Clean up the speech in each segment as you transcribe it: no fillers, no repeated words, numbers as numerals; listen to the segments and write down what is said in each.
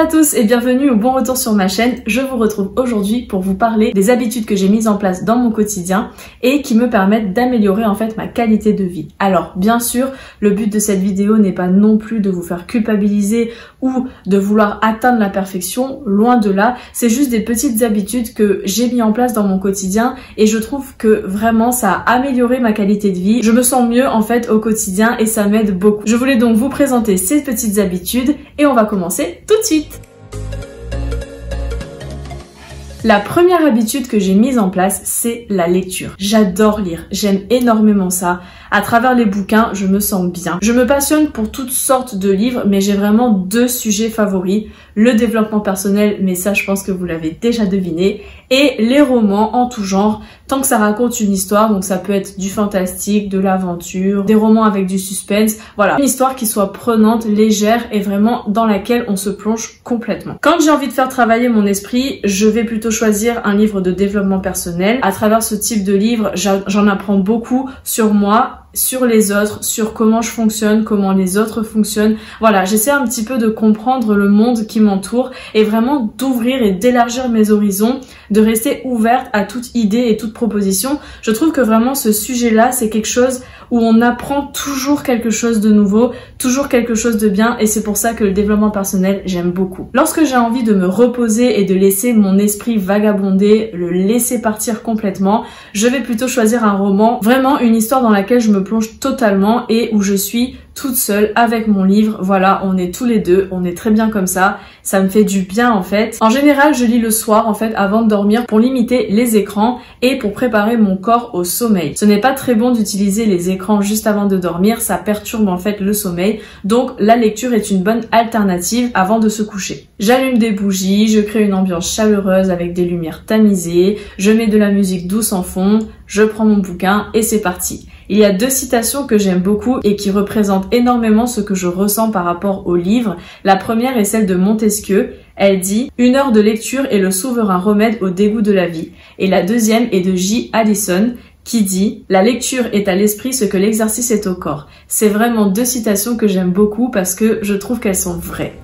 à tous et bienvenue au Bon Retour sur ma chaîne. Je vous retrouve aujourd'hui pour vous parler des habitudes que j'ai mises en place dans mon quotidien et qui me permettent d'améliorer en fait ma qualité de vie. Alors bien sûr, le but de cette vidéo n'est pas non plus de vous faire culpabiliser ou de vouloir atteindre la perfection, loin de là. C'est juste des petites habitudes que j'ai mis en place dans mon quotidien et je trouve que vraiment ça a amélioré ma qualité de vie. Je me sens mieux en fait au quotidien et ça m'aide beaucoup. Je voulais donc vous présenter ces petites habitudes et on va commencer tout de suite. La première habitude que j'ai mise en place, c'est la lecture. J'adore lire, j'aime énormément ça. À travers les bouquins, je me sens bien. Je me passionne pour toutes sortes de livres, mais j'ai vraiment deux sujets favoris. Le développement personnel, mais ça je pense que vous l'avez déjà deviné, et les romans en tout genre, tant que ça raconte une histoire, donc ça peut être du fantastique, de l'aventure, des romans avec du suspense, voilà. Une histoire qui soit prenante, légère et vraiment dans laquelle on se plonge complètement. Quand j'ai envie de faire travailler mon esprit, je vais plutôt choisir un livre de développement personnel. À travers ce type de livre, j'en apprends beaucoup sur moi, sur les autres, sur comment je fonctionne, comment les autres fonctionnent. Voilà, j'essaie un petit peu de comprendre le monde qui m'entoure et vraiment d'ouvrir et d'élargir mes horizons, de rester ouverte à toute idée et toute proposition. Je trouve que vraiment ce sujet-là, c'est quelque chose où on apprend toujours quelque chose de nouveau, toujours quelque chose de bien et c'est pour ça que le développement personnel, j'aime beaucoup. Lorsque j'ai envie de me reposer et de laisser mon esprit vagabonder, le laisser partir complètement, je vais plutôt choisir un roman, vraiment une histoire dans laquelle je me plonge totalement et où je suis toute seule avec mon livre. Voilà, on est tous les deux, on est très bien comme ça me fait du bien en fait. En général, je lis le soir en fait avant de dormir pour limiter les écrans et pour préparer mon corps au sommeil. Ce n'est pas très bon d'utiliser les écrans juste avant de dormir, ça perturbe en fait le sommeil. Donc la lecture est une bonne alternative avant de se coucher. J'allume des bougies, je crée une ambiance chaleureuse avec des lumières tamisées, je mets de la musique douce en fond, je prends mon bouquin et c'est parti. Il y a deux citations que j'aime beaucoup et qui représentent énormément ce que je ressens par rapport au livre. La première est celle de Montesquieu. Elle dit « Une heure de lecture est le souverain remède au dégoût de la vie ». Et la deuxième est de J. Addison qui dit « La lecture est à l'esprit ce que l'exercice est au corps ». C'est vraiment deux citations que j'aime beaucoup parce que je trouve qu'elles sont vraies.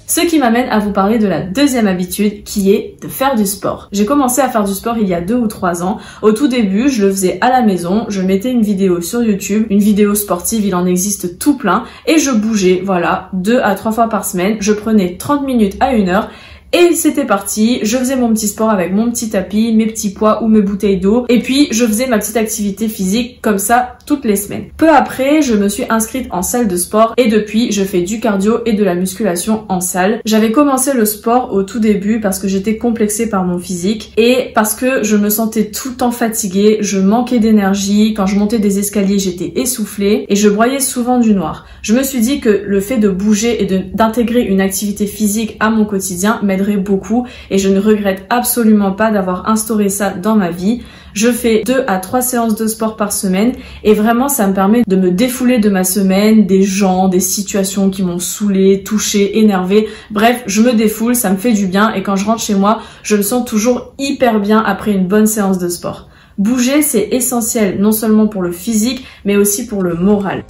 Ce qui m'amène à vous parler de la deuxième habitude qui est de faire du sport. J'ai commencé à faire du sport il y a 2 ou 3 ans. Au tout début, je le faisais à la maison, je mettais une vidéo sur YouTube, une vidéo sportive, il en existe tout plein, et je bougeais, voilà, 2 à 3 fois par semaine. Je prenais 30 minutes à 1 heure. Et c'était parti, je faisais mon petit sport avec mon petit tapis, mes petits poids ou mes bouteilles d'eau. Et puis, je faisais ma petite activité physique comme ça toutes les semaines. Peu après, je me suis inscrite en salle de sport et depuis, je fais du cardio et de la musculation en salle. J'avais commencé le sport au tout début parce que j'étais complexée par mon physique et parce que je me sentais tout le temps fatiguée, je manquais d'énergie. Quand je montais des escaliers, j'étais essoufflée et je broyais souvent du noir. Je me suis dit que le fait de bouger et d'intégrer une activité physique à mon quotidien m'aiderait beaucoup et je ne regrette absolument pas d'avoir instauré ça dans ma vie. Je fais 2 à 3 séances de sport par semaine et vraiment ça me permet de me défouler de ma semaine, des gens, des situations qui m'ont saoulée, touchée, énervée. Bref, je me défoule, ça me fait du bien et quand je rentre chez moi, je me sens toujours hyper bien après une bonne séance de sport. Bouger, c'est essentiel non seulement pour le physique mais aussi pour le moral.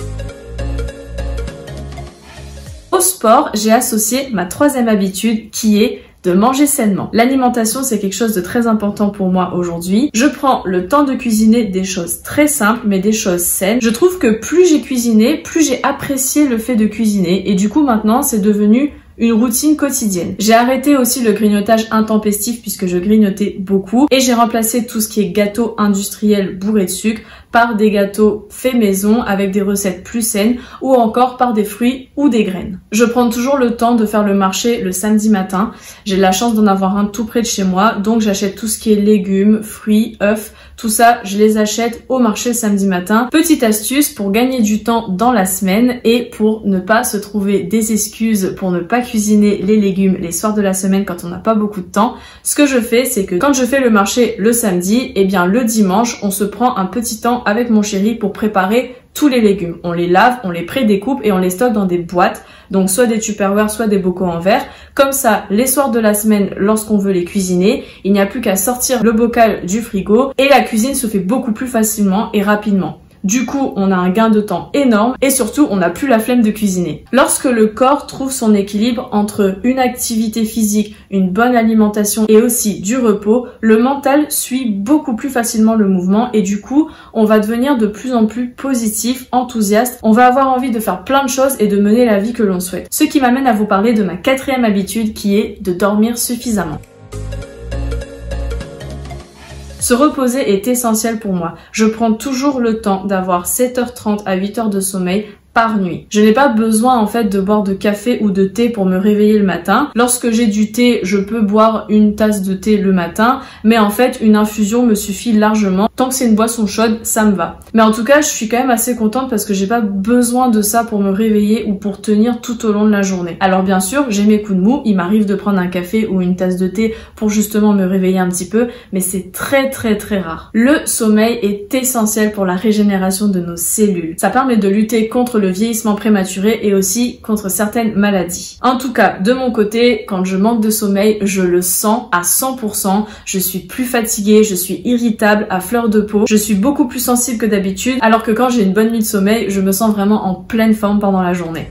Au sport, j'ai associé ma troisième habitude qui est de manger sainement. L'alimentation, c'est quelque chose de très important pour moi aujourd'hui. Je prends le temps de cuisiner des choses très simples, mais des choses saines. Je trouve que plus j'ai cuisiné, plus j'ai apprécié le fait de cuisiner. Et du coup, maintenant, c'est devenu une routine quotidienne. J'ai arrêté aussi le grignotage intempestif puisque je grignotais beaucoup et j'ai remplacé tout ce qui est gâteau industriel bourré de sucre par des gâteaux faits maison avec des recettes plus saines ou encore par des fruits ou des graines. Je prends toujours le temps de faire le marché le samedi matin. J'ai la chance d'en avoir un tout près de chez moi, donc j'achète tout ce qui est légumes, fruits, œufs, tout ça, je les achète au marché le samedi matin. Petite astuce pour gagner du temps dans la semaine et pour ne pas se trouver des excuses pour ne pas cuisiner les légumes les soirs de la semaine quand on n'a pas beaucoup de temps. Ce que je fais, c'est que quand je fais le marché le samedi, et bien le dimanche, on se prend un petit temps avec mon chéri pour préparer tous les légumes. On les lave, on les prédécoupe et on les stocke dans des boîtes, donc soit des Tupperware, soit des bocaux en verre. Comme ça, les soirs de la semaine, lorsqu'on veut les cuisiner, il n'y a plus qu'à sortir le bocal du frigo et la cuisine se fait beaucoup plus facilement et rapidement. Du coup, on a un gain de temps énorme et surtout, on n'a plus la flemme de cuisiner. Lorsque le corps trouve son équilibre entre une activité physique, une bonne alimentation et aussi du repos, le mental suit beaucoup plus facilement le mouvement et du coup, on va devenir de plus en plus positif, enthousiaste. On va avoir envie de faire plein de choses et de mener la vie que l'on souhaite. Ce qui m'amène à vous parler de ma 4e habitude qui est de dormir suffisamment. Se reposer est essentiel pour moi. Je prends toujours le temps d'avoir 7h30 à 8h de sommeil par nuit. Je n'ai pas besoin en fait de boire de café ou de thé pour me réveiller le matin. Lorsque j'ai du thé, je peux boire une tasse de thé le matin, mais en fait une infusion me suffit largement. Tant que c'est une boisson chaude, ça me va. Mais en tout cas, je suis quand même assez contente parce que j'ai pas besoin de ça pour me réveiller ou pour tenir tout au long de la journée. Alors bien sûr, j'ai mes coups de mou, il m'arrive de prendre un café ou une tasse de thé pour justement me réveiller un petit peu, mais c'est très rare. Le sommeil est essentiel pour la régénération de nos cellules. Ça permet de lutter contre le vieillissement prématuré et aussi contre certaines maladies. En tout cas, de mon côté, quand je manque de sommeil, je le sens à 100%. Je suis plus fatiguée, je suis irritable, à fleur de peau. Je suis beaucoup plus sensible que d'habitude, alors que quand j'ai une bonne nuit de sommeil, je me sens vraiment en pleine forme pendant la journée.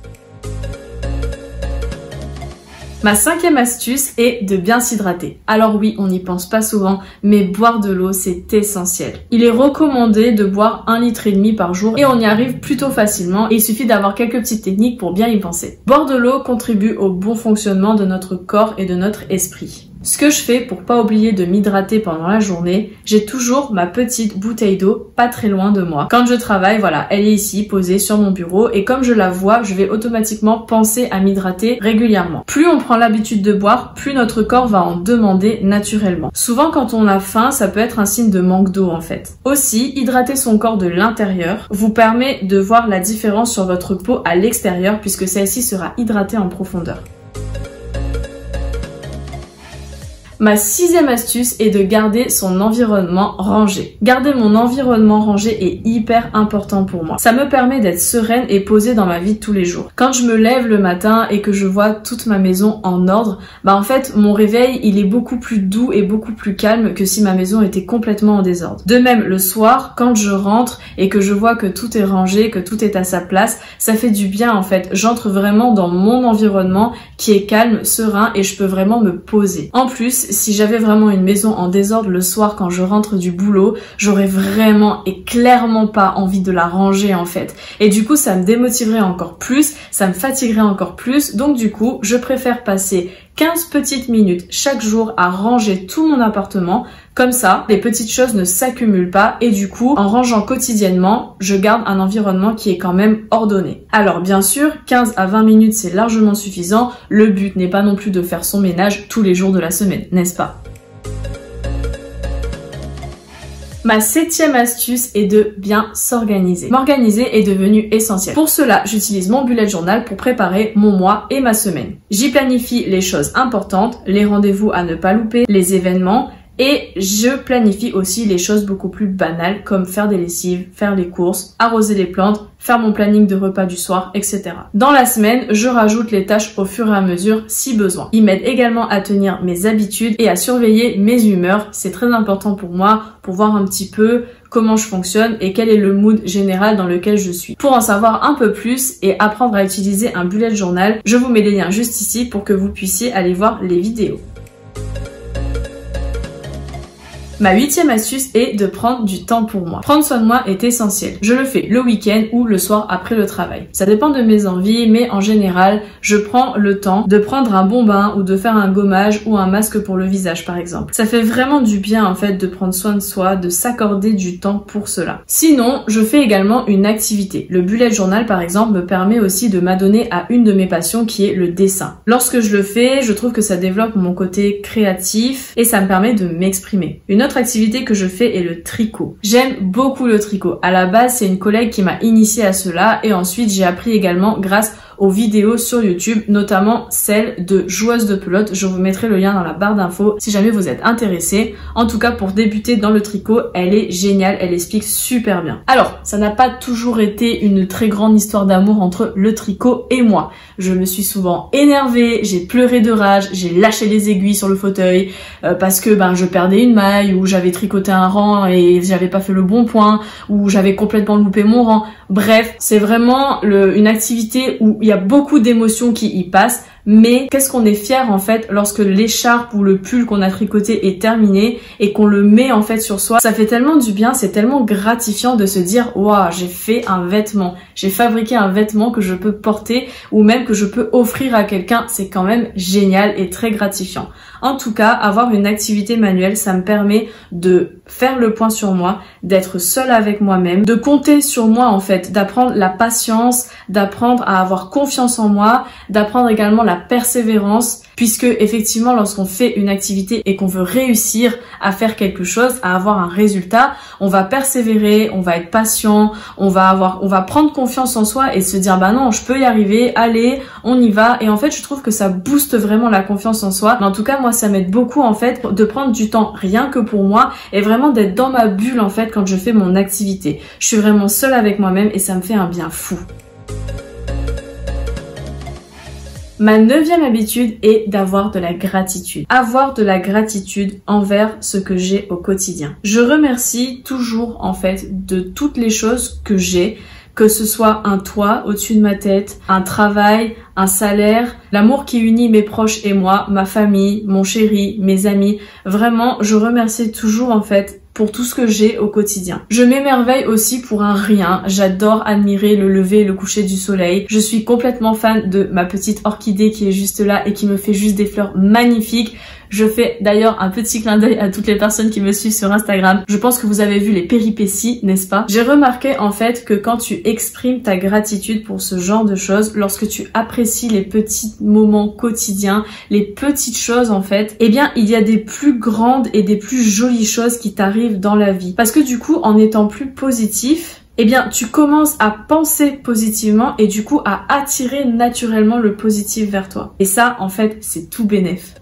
Ma 5e astuce est de bien s'hydrater. Alors oui, on n'y pense pas souvent, mais boire de l'eau, c'est essentiel. Il est recommandé de boire 1,5 litre par jour et on y arrive plutôt facilement. Il suffit d'avoir quelques petites techniques pour bien y penser. Boire de l'eau contribue au bon fonctionnement de notre corps et de notre esprit. Ce que je fais pour pas oublier de m'hydrater pendant la journée, j'ai toujours ma petite bouteille d'eau pas très loin de moi. Quand je travaille, voilà, elle est ici, posée sur mon bureau et comme je la vois, je vais automatiquement penser à m'hydrater régulièrement. Plus on prend l'habitude de boire, plus notre corps va en demander naturellement. Souvent quand on a faim, ça peut être un signe de manque d'eau en fait. Aussi, hydrater son corps de l'intérieur vous permet de voir la différence sur votre peau à l'extérieur puisque celle-ci sera hydratée en profondeur. Ma 6e astuce est de garder son environnement rangé. Garder mon environnement rangé est hyper important pour moi. Ça me permet d'être sereine et posée dans ma vie de tous les jours. Quand je me lève le matin et que je vois toute ma maison en ordre, en fait, mon réveil, il est beaucoup plus doux et beaucoup plus calme que si ma maison était complètement en désordre. De même, le soir, quand je rentre et que je vois que tout est rangé, que tout est à sa place, ça fait du bien en fait. J'entre vraiment dans mon environnement qui est calme, serein et je peux vraiment me poser. En plus, si j'avais vraiment une maison en désordre le soir quand je rentre du boulot, j'aurais vraiment et clairement pas envie de la ranger en fait. Et du coup, ça me démotiverait encore plus, ça me fatiguerait encore plus. Donc du coup, je préfère passer 15 petites minutes chaque jour à ranger tout mon appartement. Comme ça, les petites choses ne s'accumulent pas et du coup, en rangeant quotidiennement, je garde un environnement qui est quand même ordonné. Alors bien sûr, 15 à 20 minutes c'est largement suffisant. Le but n'est pas non plus de faire son ménage tous les jours de la semaine, n'est-ce pas ? Ma 7e astuce est de bien s'organiser. M'organiser est devenu essentiel. Pour cela, j'utilise mon bullet journal pour préparer mon mois et ma semaine. J'y planifie les choses importantes, les rendez-vous à ne pas louper, les événements, et je planifie aussi les choses beaucoup plus banales comme faire des lessives, faire les courses, arroser les plantes, faire mon planning de repas du soir, etc. Dans la semaine, je rajoute les tâches au fur et à mesure si besoin. Il m'aide également à tenir mes habitudes et à surveiller mes humeurs. C'est très important pour moi pour voir un petit peu comment je fonctionne et quel est le mood général dans lequel je suis. Pour en savoir un peu plus et apprendre à utiliser un bullet journal, je vous mets les liens juste ici pour que vous puissiez aller voir les vidéos. Ma 8e astuce est de prendre du temps pour moi. Prendre soin de moi est essentiel. Je le fais le week-end ou le soir après le travail. Ça dépend de mes envies, mais en général, je prends le temps de prendre un bon bain ou de faire un gommage ou un masque pour le visage par exemple. Ça fait vraiment du bien en fait de prendre soin de soi, de s'accorder du temps pour cela. Sinon, je fais également une activité. Le bullet journal par exemple me permet aussi de m'adonner à une de mes passions qui est le dessin. Lorsque je le fais, je trouve que ça développe mon côté créatif et ça me permet de m'exprimer. Une autre activité que je fais est le tricot. J'aime beaucoup le tricot. À la base, c'est une collègue qui m'a initiée à cela et ensuite j'ai appris également grâce aux vidéos sur YouTube, notamment celle de joueuse de pelote. Je vous mettrai le lien dans la barre d'infos si jamais vous êtes intéressé. En tout cas, pour débuter dans le tricot, elle est géniale, elle explique super bien. Alors, ça n'a pas toujours été une très grande histoire d'amour entre le tricot et moi. Je me suis souvent énervée, j'ai pleuré de rage, j'ai lâché les aiguilles sur le fauteuil parce que je perdais une maille, ou j'avais tricoté un rang et j'avais pas fait le bon point, ou j'avais complètement loupé mon rang. Bref, c'est vraiment une activité où il y a beaucoup d'émotions qui y passent. Mais qu'est-ce qu'on est fier en fait lorsque l'écharpe ou le pull qu'on a tricoté est terminé et qu'on le met en fait sur soi. Ça fait tellement du bien, c'est tellement gratifiant de se dire waouh, j'ai fait un vêtement, j'ai fabriqué un vêtement que je peux porter ou même que je peux offrir à quelqu'un. C'est quand même génial et très gratifiant. En tout cas, avoir une activité manuelle, ça me permet de faire le point sur moi, d'être seule avec moi-même, de compter sur moi en fait, d'apprendre la patience, d'apprendre à avoir confiance en moi, d'apprendre également la persévérance, puisque effectivement lorsqu'on fait une activité et qu'on veut réussir à faire quelque chose, à avoir un résultat, on va persévérer, on va être patient, on va prendre confiance en soi et se dire bah non, je peux y arriver, allez, on y va. Et en fait, je trouve que ça booste vraiment la confiance en soi. Mais en tout cas, moi, ça m'aide beaucoup en fait de prendre du temps rien que pour moi et vraiment d'être dans ma bulle en fait quand je fais mon activité. Je suis vraiment seule avec moi-même et ça me fait un bien fou. Ma 9e habitude est d'avoir de la gratitude. Avoir de la gratitude envers ce que j'ai au quotidien. Je remercie toujours en fait de toutes les choses que j'ai, que ce soit un toit au-dessus de ma tête, un travail, un salaire, l'amour qui unit mes proches et moi, ma famille, mon chéri, mes amis. Vraiment, je remercie toujours en fait pour tout ce que j'ai au quotidien. Je m'émerveille aussi pour un rien. J'adore admirer le lever et le coucher du soleil. Je suis complètement fan de ma petite orchidée qui est juste là et qui me fait juste des fleurs magnifiques. Je fais d'ailleurs un petit clin d'œil à toutes les personnes qui me suivent sur Instagram. Je pense que vous avez vu les péripéties, n'est-ce pas? J'ai remarqué en fait que quand tu exprimes ta gratitude pour ce genre de choses, lorsque tu apprécies les petits moments quotidiens, les petites choses en fait, eh bien il y a des plus grandes et des plus jolies choses qui t'arrivent dans la vie. Parce que du coup, en étant plus positif, eh bien, tu commences à penser positivement et du coup à attirer naturellement le positif vers toi. Et ça, en fait, c'est tout bénef.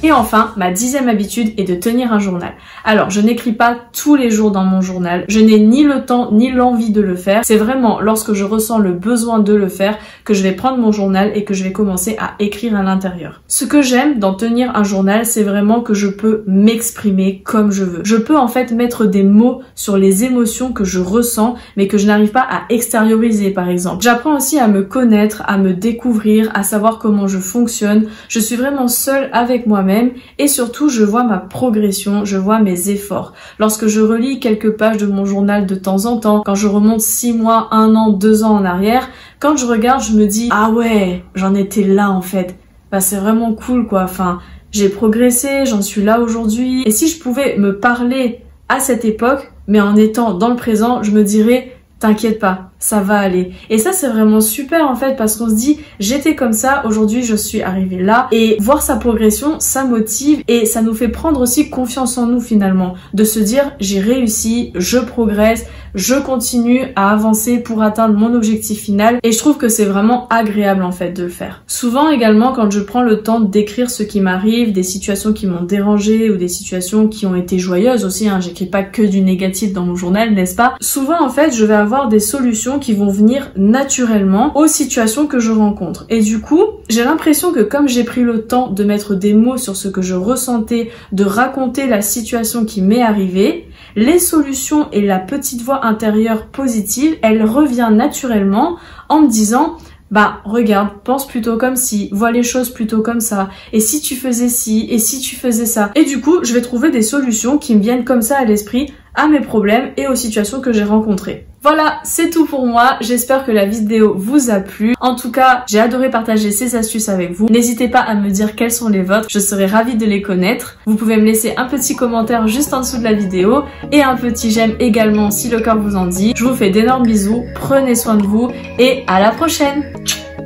Et enfin, ma 10e habitude est de tenir un journal. Alors, je n'écris pas tous les jours dans mon journal. Je n'ai ni le temps ni l'envie de le faire. C'est vraiment lorsque je ressens le besoin de le faire que je vais prendre mon journal et que je vais commencer à écrire à l'intérieur. Ce que j'aime dans tenir un journal, c'est vraiment que je peux m'exprimer comme je veux. Je peux en fait mettre des mots sur les émotions que je ressens, mais que je n'arrive pas à extérioriser par exemple. J'apprends aussi à me connaître, à me découvrir, à savoir comment je fonctionne. Je suis vraiment seule avec moi-même. Et surtout, je vois ma progression, je vois mes efforts. Lorsque je relis quelques pages de mon journal de temps en temps, quand je remonte 6 mois, 1 an, 2 ans en arrière, quand je regarde, je me dis « Ah ouais, j'en étais là en fait ». Bah c'est vraiment cool quoi, enfin, j'ai progressé, j'en suis là aujourd'hui. Et si je pouvais me parler à cette époque, mais en étant dans le présent, je me dirais « T'inquiète pas, ça va aller ». Et ça c'est vraiment super en fait parce qu'on se dit j'étais comme ça, aujourd'hui je suis arrivée là, et voir sa progression ça motive et ça nous fait prendre aussi confiance en nous finalement, de se dire j'ai réussi, je progresse, je continue à avancer pour atteindre mon objectif final, et je trouve que c'est vraiment agréable en fait de le faire. Souvent également quand je prends le temps d'écrire ce qui m'arrive, des situations qui m'ont dérangé ou des situations qui ont été joyeuses aussi, hein, j'écris pas que du négatif dans mon journal, n'est-ce pas? Souvent en fait je vais avoir des solutions qui vont venir naturellement aux situations que je rencontre. Et du coup, j'ai l'impression que comme j'ai pris le temps de mettre des mots sur ce que je ressentais, de raconter la situation qui m'est arrivée, les solutions et la petite voix intérieure positive, elle revient naturellement en me disant bah regarde, pense plutôt comme ci, vois les choses plutôt comme ça, et si tu faisais ci, et si tu faisais ça. Et du coup, je vais trouver des solutions qui me viennent comme ça à l'esprit, à mes problèmes et aux situations que j'ai rencontrées. Voilà, c'est tout pour moi. J'espère que la vidéo vous a plu. En tout cas, j'ai adoré partager ces astuces avec vous. N'hésitez pas à me dire quelles sont les vôtres. Je serais ravie de les connaître. Vous pouvez me laisser un petit commentaire juste en dessous de la vidéo et un petit j'aime également si le cœur vous en dit. Je vous fais d'énormes bisous. Prenez soin de vous et à la prochaine.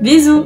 Bisous.